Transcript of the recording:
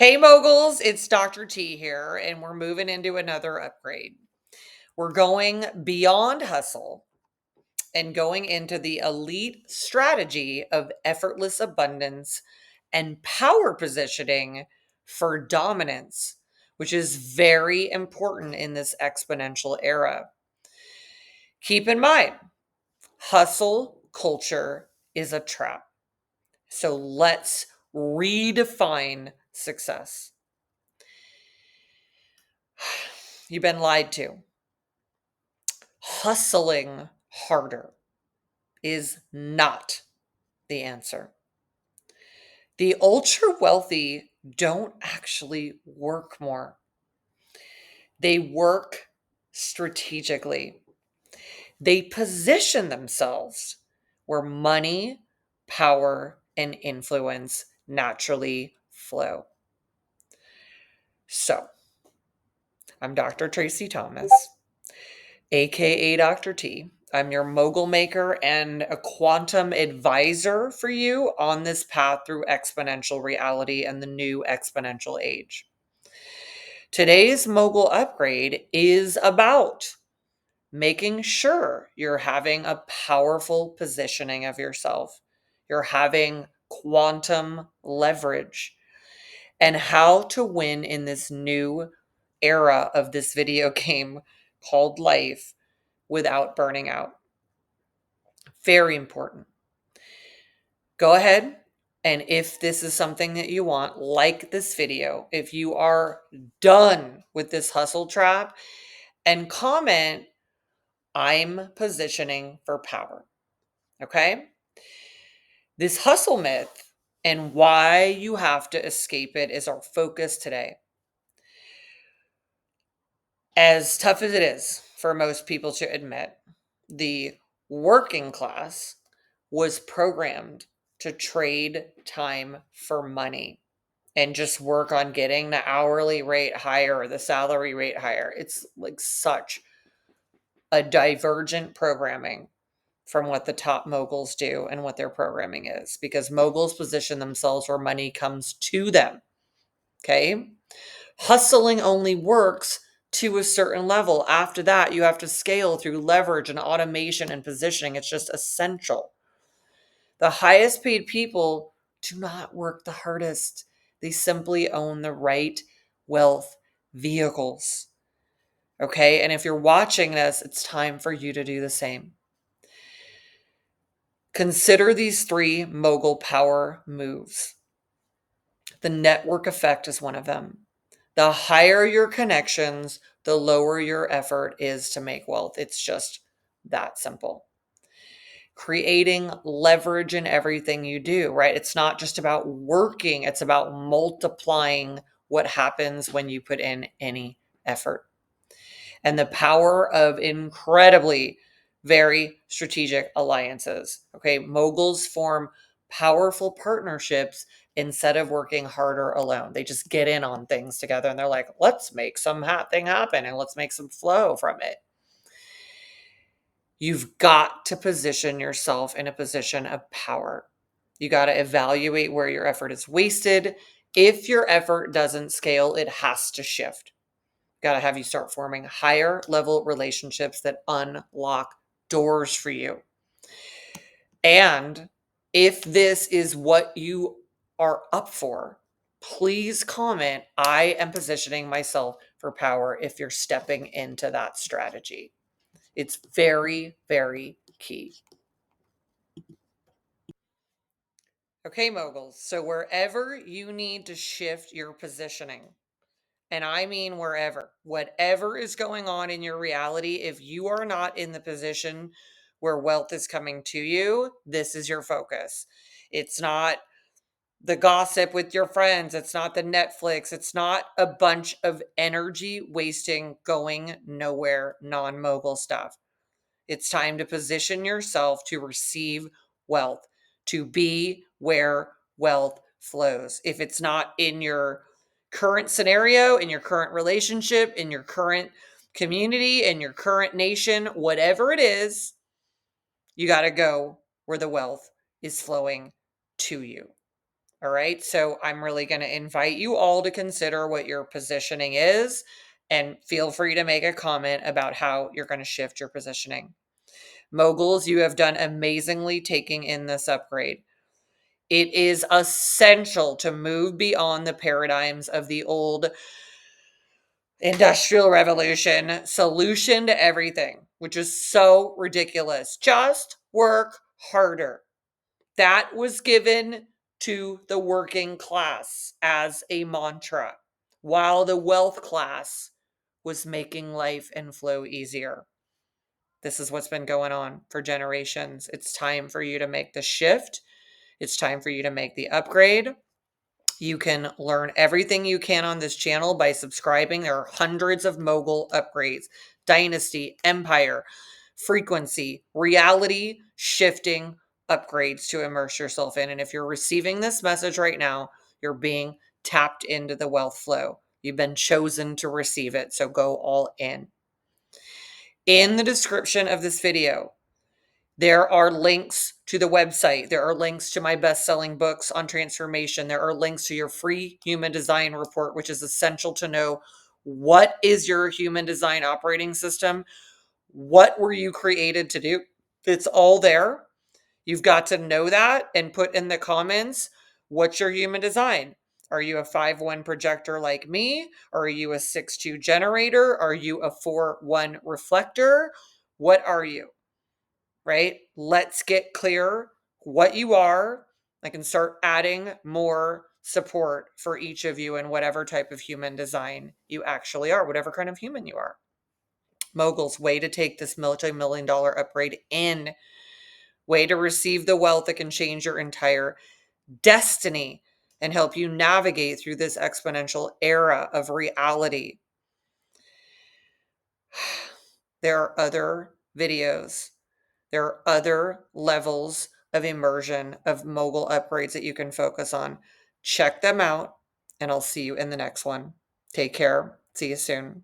Hey moguls, it's Dr. T here, and we're moving into another upgrade. We're going beyond hustle and going into the elite strategy of effortless abundance and power positioning for dominance, which is very important in this exponential era. Keep in mind, hustle culture is a trap. So let's redefine success. You've been lied to. Hustling harder is not the answer. The ultra wealthy don't actually work more, they work strategically. They position themselves where money, power, and influence naturally flow. So, I'm Dr. Tracy Thomas, aka Dr. T. I'm your mogul maker and a quantum advisor for you on this path through exponential reality and the new exponential age. Today's mogul upgrade is about making sure you're having a powerful positioning of yourself. You're having quantum leverage and how to win in this new era of this video game called life without burning out. Very important. Go ahead, and if this is something that you want, like this video. If you are done with this hustle trap, and comment, I'm positioning for power. Okay? This hustle myth and why you have to escape it is our focus today. As tough as it is for most people to admit, the working class was programmed to trade time for money and just work on getting the hourly rate higher or the salary rate higher. It's like such a divergent programming from what the top moguls do and what their programming is, because moguls position themselves where money comes to them. Okay. Hustling only works to a certain level. After that, you have to scale through leverage and automation and positioning. It's just essential. The highest paid people do not work the hardest. They simply own the right wealth vehicles. Okay. And if you're watching this, it's time for you to do the same. Consider these three mogul power moves. The network effect is one of them. The higher your connections, the lower your effort is to make wealth. It's just that simple. Creating leverage in everything you do, right? It's not just about working, it's about multiplying what happens when you put in any effort. And the power of incredibly very strategic alliances. Okay, moguls form powerful partnerships instead of working harder alone. They just get in on things together and they're like, let's make some thing happen and let's make some flow from it. You've got to position yourself in a position of power. You got to evaluate where your effort is wasted. If your effort doesn't scale, it has to shift. Got to have you start forming higher level relationships that unlock doors for you. And if this is what you are up for, please comment, I am positioning myself for power if you're stepping into that strategy. It's very, very key. Okay, moguls. So wherever you need to shift your positioning, and I mean wherever, whatever is going on in your reality, if you are not in the position where wealth is coming to you, this is your focus. It's not the gossip with your friends. It's not the Netflix. It's not a bunch of energy wasting, going nowhere, non mogul stuff. It's time to position yourself to receive wealth, to be where wealth flows. If it's not in your current scenario, in your current relationship, in your current community, in your current nation, whatever it is, you got to go where the wealth is flowing to you. All right. So I'm really going to invite you all to consider what your positioning is and feel free to make a comment about how you're going to shift your positioning. Moguls, you have done amazingly taking in this upgrade. It is essential to move beyond the paradigms of the old industrial revolution solution to everything, which is so ridiculous. Just work harder. That was given to the working class as a mantra, while the wealth class was making life and flow easier. This is what's been going on for generations. It's time for you to make the shift. It's time for you to make the upgrade. You can learn everything you can on this channel by subscribing. There are hundreds of mogul upgrades, dynasty, empire, frequency, reality shifting upgrades to immerse yourself in. And if you're receiving this message right now, you're being tapped into the wealth flow. You've been chosen to receive it. So go all in. In the description of this video, there are links to the website. There are links to my best-selling books on transformation. There are links to your free human design report, which is essential to know what is your human design operating system? What were you created to do? It's all there. You've got to know that and put in the comments, what's your human design? Are you a 5-1 projector like me? Are you a 6-2 generator? Are you a 4-1 reflector? What are you? Right? Let's get clear what you are. I can start adding more support for each of you in whatever type of human design you actually are, whatever kind of human you are. Moguls, way to take this multi-million dollar upgrade in, way to receive the wealth that can change your entire destiny and help you navigate through this exponential era of reality. There are other videos. There are other levels of immersion of mogul upgrades that you can focus on. Check them out, and I'll see you in the next one. Take care. See you soon.